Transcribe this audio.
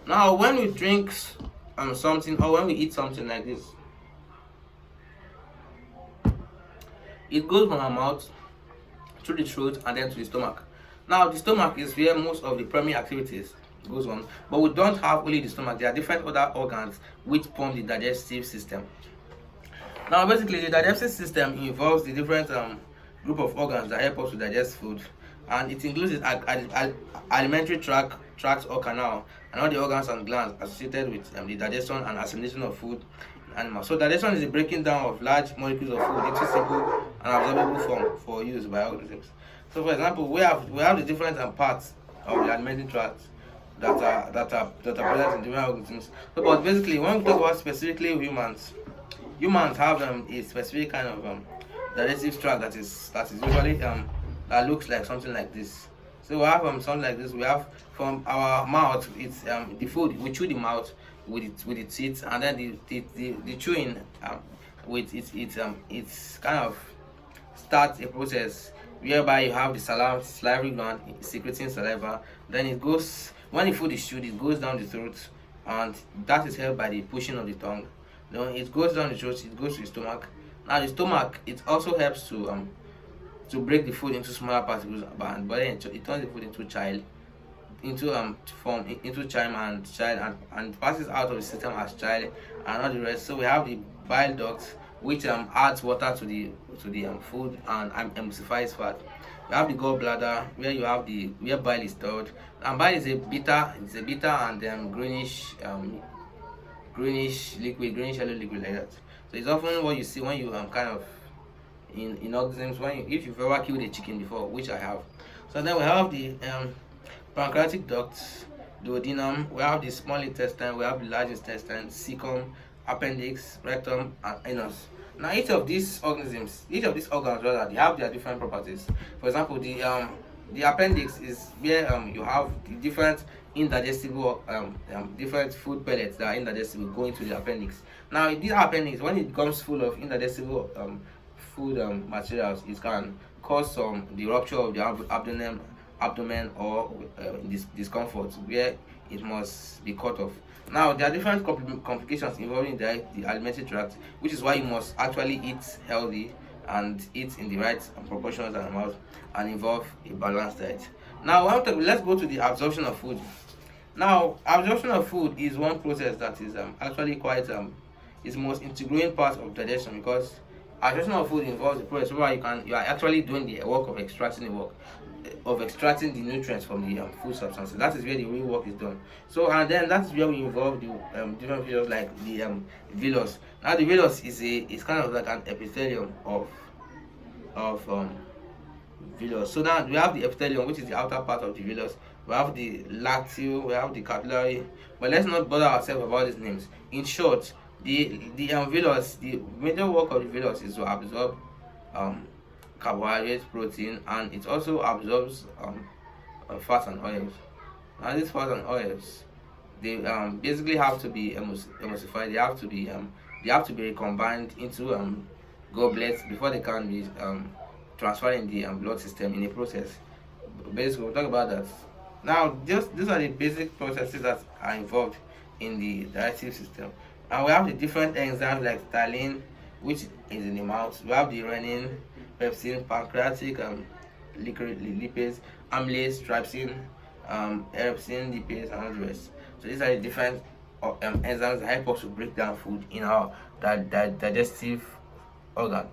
Now, when we drink something, or when we eat something like this, it goes from our mouth through the throat and then to the stomach. Now, the stomach is where most of the primary activities goes on, but we don't have only the stomach. There are different other organs which form the digestive system. Now, basically, the digestive system involves the different group of organs that help us to digest food, and it includes the alimentary tract or canal, and all the organs and glands associated with the digestion and assimilation of food in animals. So, digestion is the breaking down of large molecules of food into simple and absorbable form for use by organisms. So, for example, we have the different parts of the alimentary tract that are present in different organisms. So, but basically, when we talk about specifically humans have a specific kind of digestive tract that is usually that looks like something like this. So we have something like this. We have from our mouth, it's the food we chew the mouth with the teeth, and then the chewing with it's kind of starts a process whereby you have the salivary gland secreting saliva. Then it goes, when the food is chewed, it goes down the throat, and that is held by the pushing of the tongue. Then it goes down the throat, it goes to the stomach. Now the stomach, it also helps to break the food into smaller particles, but then it turns the food into child into form into chime and passes out of the system as child and all the rest. So we have the bile duct, which adds water to the food and emulsifies fat. We have the gallbladder, where you have the where bile is stored, and bile is a bitter, and greenish liquid, greenish yellow liquid like that. So it's often what you see when you kind of in organisms, when if you've ever killed a chicken before, which I have. So then we have the pancreatic duct, duodenum, we have the small intestine, we have the large intestine, cecum, appendix, rectum, and anus. Now each of these organs rather, they have their different properties. For example, the appendix is where you have the different indigestible different food pellets that are indigestible go into the appendix. Now this appendix, when it becomes full of indigestible food materials, it can cause the rupture of the abdomen or discomfort where it must be cut off. Now there are different complications involving the alimentary tract, which is why you must actually eat healthy and eat in the right proportions and amount and involve a balanced diet. Now let's go to the absorption of food. Now absorption of food is one process that is actually quite is the most integrating part of digestion, because absorption of food involves the process where you are actually doing the work of extracting the nutrients from the food substances. That is where the real work is done. So and then that is where we involve the different features like the villus. Now the villus is kind of like an epithelium of villus. So now we have the epithelium, which is the outer part of the villus. We have the lacteal, we have the capillary, but let's not bother ourselves about these names. In short, the villus, the major work of the villus is to absorb carbohydrates, protein, and it also absorbs fats and oils. Now these fats and oils, they basically have to be emulsified. They have to be recombined into goblets before they can be transferred in the blood system in a process. Basically, we'll talk about that. Now, these are the basic processes that are involved in the digestive system. And we have the different enzymes like ptyalin, which is in the mouth. We have the renin, pepsin, pancreatic lipase, amylase, trypsin, erepsin, lipase, and all the rest. So these are the different enzymes that help us to break down food in our digestive organ.